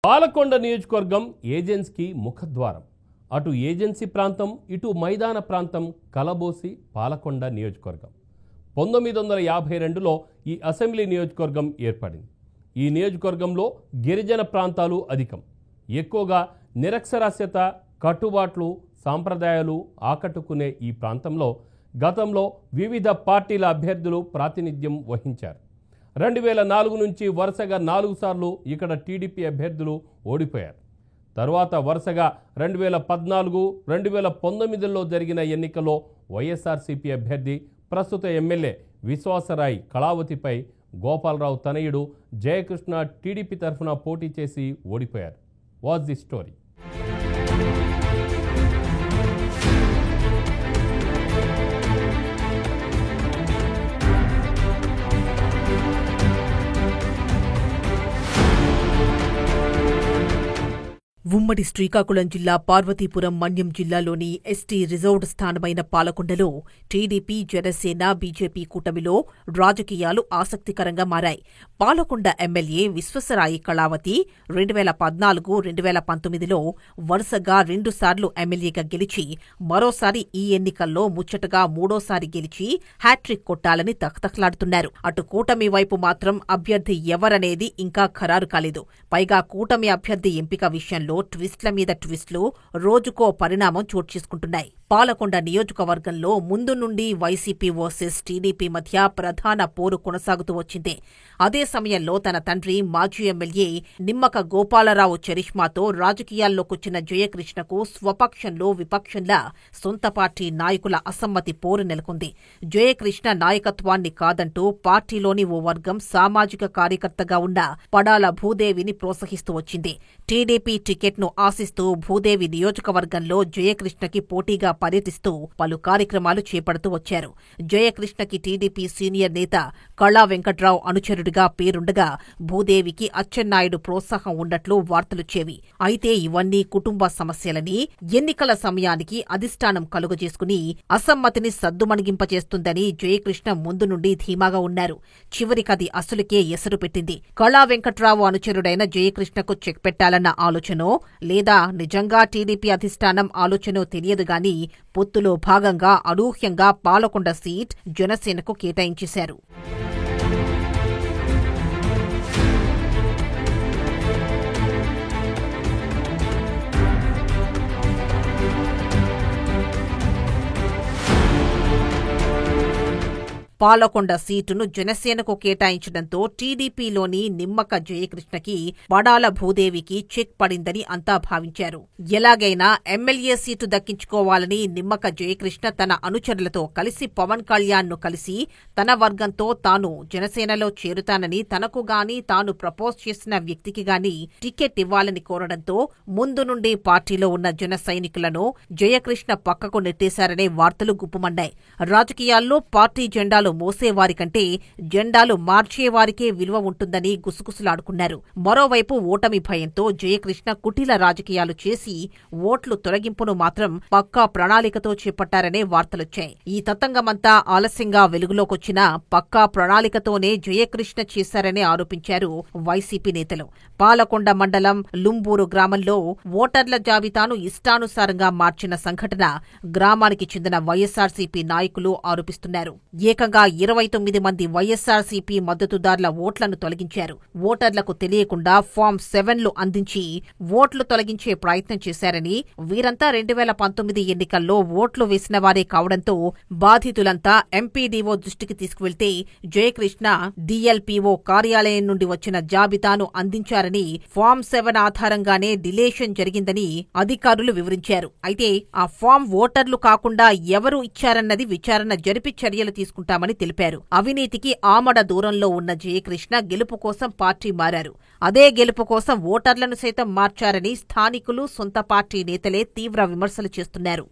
పాలకొండ నియోజకవర్గం ఏజెన్సీకి ముఖద్వారం. అటు ఏజెన్సీ ప్రాంతం, ఇటు మైదాన ప్రాంతం కలబోసి పాలకొండ నియోజకవర్గం. 1952లో ఈ అసెంబ్లీ నియోజకవర్గం ఏర్పడింది. ఈ నియోజకవర్గంలో గిరిజన ప్రాంతాలు అధికం. ఎక్కువగా నిరక్షరాస్యత, కట్టుబాట్లు, సాంప్రదాయాలు ఆకట్టుకునే ఈ ప్రాంతంలో గతంలో వివిధ పార్టీల అభ్యర్థులు ప్రాతినిధ్యం వహించారు. 2004 నుంచి వరుసగా 4 సార్లు ఇక్కడ టీడీపీ అభ్యర్థులు ఓడిపోయారు. తరువాత వరుసగా 2014, 2019లో జరిగిన ఎన్నికల్లో వైఎస్ఆర్సీపీ అభ్యర్థి ప్రస్తుత ఎమ్మెల్యే విశ్వాసరాయ్ కళావతిపై గోపాలరావు తనయుడు జయకృష్ణ టీడీపీ తరఫున పోటీ చేసి ఓడిపోయారు. What's the story? ఉమ్మడి శ్రీకాకుళం జిల్లా పార్వతీపురం మన్యం జిల్లాలోని ఎస్టీ రిజర్వ్డ్ స్థానమైన పాలకొండలో టీడీపీ, జనసేన, బీజేపీ కూటమిలో రాజకీయాలు ఆసక్తికరంగా మారాయి. పాలకొండ ఎమ్మెల్యే విశ్వాసరాయ్ కళావతి 2014, 2019లో వరుసగా 2 సార్లు ఎమ్మెల్యేగా గెలిచి మరోసారి ఈ ఎన్నికల్లో ముచ్చటగా 3ఓసారి గెలిచి హ్యాట్రిక్ కొట్టాలని తహతహలాడుతున్నారు. అటు కూటమి వైపు మాత్రం అభ్యర్థి ఎవరనేది ఇంకా ఖరారు కాలేదు. పైగా కూటమి అభ్యర్థి ఎంపిక విషయంలో ట్విస్ట్ల మీద ట్విస్టులు రోజుకో పరిణామం చోటు చేసుకుంటున్నాయి. పాలకొండ నియోజకవర్గంలో ముందు నుండి వైసీపీ వర్సెస్ టీడీపీ మధ్య ప్రధాన పోరు కొనసాగుతూ వచ్చింది. అదే సమయంలో తన తండ్రి మాజీ ఎమ్మెల్యే నిమ్మక గోపాలరావు చరిష్మాతో రాజకీయాల్లోకొచ్చిన జయకృష్ణకు స్వపక్షంలో విపక్షంలా సొంత పార్టీ నాయకుల అసమ్మతి పోరు నెలకొంది. జయకృష్ణ నాయకత్వాన్ని కాదంటూ పార్టీలోని ఓ వర్గం సామాజిక కార్యకర్తగా ఉన్న పడాల భూదేవిని ప్రోత్సహిస్తూ వచ్చింది. టీడీపీ టికెట్ను ఆశిస్తూ భూదేవి నియోజకవర్గంలో జయకృష్ణకి పోటీగా పర్యటిస్తూ పలు కార్యక్రమాలు చేపడుతూ వచ్చారు. జయకృష్ణకి టీడీపీ సీనియర్ నేత కళా వెంకట్రావు అనుచరుడిగా పేరుండగా భూదేవికి అచ్చెన్నాయుడు ప్రోత్సాహం ఉన్నట్లు వార్తలొచ్చేవి. అయితే ఇవన్నీ కుటుంబ సమస్యలని ఎన్నికల సమయానికి అధిష్టానం కలుగజేసుకుని అసమ్మతిని సద్దుమణిగింపచేస్తుందని జయకృష్ణ ముందు నుండి ధీమాగా ఉన్నారు. చివరికది అసలుకే ఎసరు పెట్టింది. కళా వెంకట్రావు అనుచరుడైన జయకృష్ణకు చెక్ పెట్టాలన్న ఆలోచనో లేదా నిజంగా టీడీపీ అధిష్టానం ఆలోచనో తెలియదు గాని పొత్తులో భాగంగా అనూహ్యంగా పాలకొండ సీట్ జనసేనకు కేటాయించేశారు. పాలకొండ సీటును జనసేనకు కేటాయించడంతో టీడీపీలోని నిమ్మక జయకృష్ణకి పడాల భూదేవికి చెక్ పడిందని అంతా భావించారు. ఎలాగైనా ఎమ్మెల్యే సీటు దక్కించుకోవాలని నిమ్మక జయకృష్ణ తన అనుచరులతో కలిసి పవన్ కళ్యాణ్ను కలిసి తన వర్గంతో తాను జనసేనలో చేరుతానని తనకు గాని తాను ప్రపోజ్ చేసిన వ్యక్తికి గాని టికెట్ ఇవ్వాలని కోరడంతో ముందు నుండి పార్టీలో ఉన్న జన సైనికులను జయకృష్ణ పక్కకు నెట్టేశారనే వార్తలు గుప్పుమన్నాయి. రాజకీయాల్లో పార్టీ జెండాలు మోసేవారి కంటే జెండాలు మార్చేవారికే విలువ ఉంటుందని గుసగుసలాడుకున్నారు. మరోవైపు ఓటమి భయంతో జయకృష్ణ కుటిల రాజకీయాలు చేసి ఓట్లు తొలగింపును మాత్రం పక్కా ప్రణాళికతో చేపట్టారనే వార్తలొచ్చాయి. ఈ తతంగమంతా ఆలస్యంగా వెలుగులోకొచ్చినా పక్కా ప్రణాళికతోనే జయకృష్ణ చేశారని ఆరోపించారు వైసీపీ నేతలు. పాలకొండ మండలం లుంబూరు గ్రామంలో ఓటర్ల జాబితాను ఇష్టానుసారంగా మార్చిన సంఘటన గ్రామానికి చెందిన వైఎస్ఆర్సీపీ నాయకులు ఆరోపిస్తున్నారు. ఏకంగా 29 మంది వైఎస్ఆర్సీపీ మద్దతుదారుల ఓట్లను తొలగించారు. ఓటర్లకు తెలియకుండా ఫామ్ 7లు అందించి ఓట్లు తొలగించే ప్రయత్నం చేశారని, వీరంతా 2019 ఎన్నికల్లో ఓట్లు వేసిన వారే కావడంతో బాధితులంతా ఎంపీడీఓ దృష్టికి తీసుకువెళ్తే జయకృష్ణ డీఎల్పీఓ కార్యాలయం నుండి వచ్చిన జాబితాను అందించారని, ఫామ్ 7 ఆధారంగానే డిలేషన్ జరిగిందని అధికారులు వివరించారు. అయితే ఆ ఫామ్ ఓటర్లు కాకుండా ఎవరు ఇచ్చారన్నది విచారణ జరిపి చర్యలు తీసుకుంటామని తెలిపారు. అవినీతికి ఆమడ దూరంలో ఉన్న జయకృష్ణ గెలుపు కోసం పార్టీ మారారు. అదే గెలుపు కోసం ఓటర్లను సైతం మార్చారని స్థానికులు, సొంత పార్టీ నేతలే తీవ్ర విమర్శలు చేస్తున్నారు.